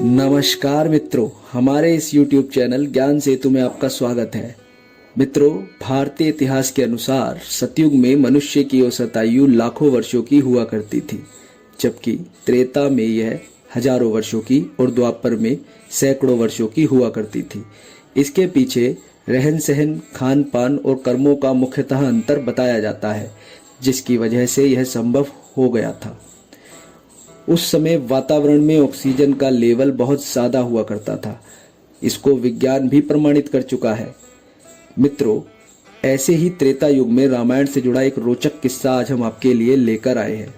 नमस्कार मित्रों, हमारे इस YouTube चैनल ज्ञान सेतु में आपका स्वागत है। मित्रों, भारतीय इतिहास के अनुसार सतयुग में मनुष्य की औसत आयु लाखों वर्षों की हुआ करती थी, जबकि त्रेता में यह हजारों वर्षों की और द्वापर में सैकड़ों वर्षों की हुआ करती थी। इसके पीछे रहन सहन, खान पान और कर्मों का मुख्यतः अंतर बताया जाता है, जिसकी वजह से यह संभव हो गया था। उस समय वातावरण में ऑक्सीजन का लेवल बहुत ज़्यादा हुआ करता था। इसको विज्ञान भी प्रमाणित कर चुका है। मित्रों, ऐसे ही त्रेता युग में रामायण से जुड़ा एक रोचक किस्सा आज हम आपके लिए लेकर आए हैं।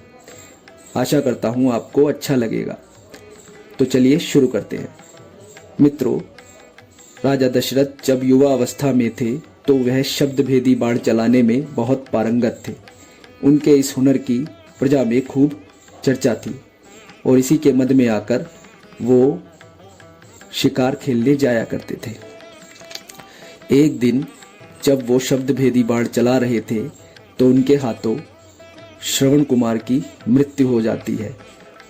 आशा करता हूँ आपको अच्छा लगेगा। तो चलिए शुरू करते हैं। मित्रों, राजा दशरथ जब युवा अवस्था में थे तो वह शब्द भेदी बाण चलाने में बहुत पारंगत थे। उनके इस हुनर की प्रजा में खूब चर्चा थी और इसी के मद में आकर वो शिकार खेलने जाया करते थे। एक दिन जब वो शब्द भेदी बाण चला रहे थे तो उनके हाथों श्रवण कुमार की मृत्यु हो जाती है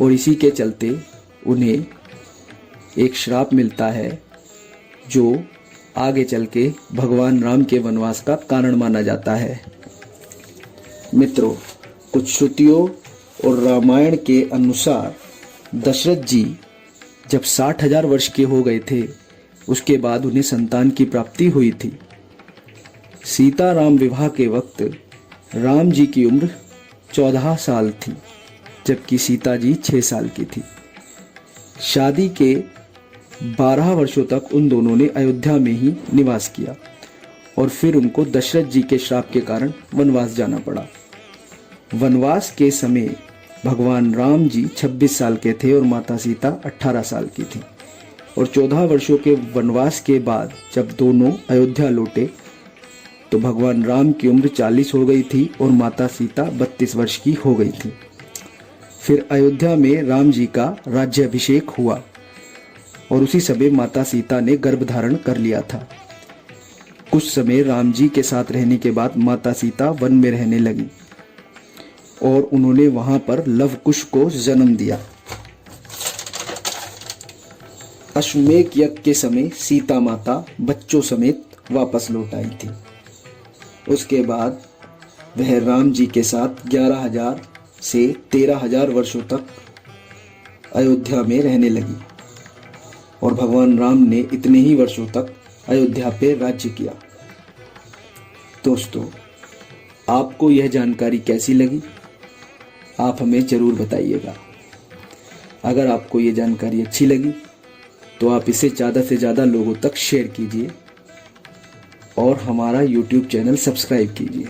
और इसी के चलते उन्हें एक श्राप मिलता है, जो आगे चल के भगवान राम के वनवास का कारण माना जाता है। मित्रों, कुछ श्रुतियों और रामायण के अनुसार दशरथ जी जब 60,000 वर्ष के हो गए थे, उसके बाद उन्हें संतान की प्राप्ति हुई थी। सीता राम विवाह के वक्त राम जी की उम्र 14 साल थी, जबकि सीता जी 6 साल की थी। शादी के 12 वर्षों तक उन दोनों ने अयोध्या में ही निवास किया और फिर उनको दशरथ जी के श्राप के कारण वनवास जाना पड़ा। वनवास के समय भगवान राम जी 26 साल के थे और माता सीता 18 साल की थी। और 14 वर्षों के वनवास के बाद जब दोनों अयोध्या लौटे तो भगवान राम की उम्र 40 हो गई थी और माता सीता 32 वर्ष की हो गई थी। फिर अयोध्या में राम जी का राज्याभिषेक हुआ और उसी समय माता सीता ने गर्भ धारण कर लिया था। कुछ समय राम जी के साथ रहने के बाद माता सीता वन में रहने लगी और उन्होंने वहां पर लव कुश को जन्म दिया। अश्वमेध यज्ञ के समय सीता माता बच्चों समेत वापस लौट आई थी। उसके बाद वह राम जी के साथ 11,000 से 13,000 वर्षों तक अयोध्या में रहने लगी और भगवान राम ने इतने ही वर्षों तक अयोध्या पे राज्य किया। दोस्तों, आपको यह जानकारी कैसी लगी? आप हमें ज़रूर बताइएगा। अगर आपको ये जानकारी अच्छी लगी तो आप इसे ज़्यादा से ज़्यादा लोगों तक शेयर कीजिए और हमारा YouTube चैनल सब्सक्राइब कीजिए।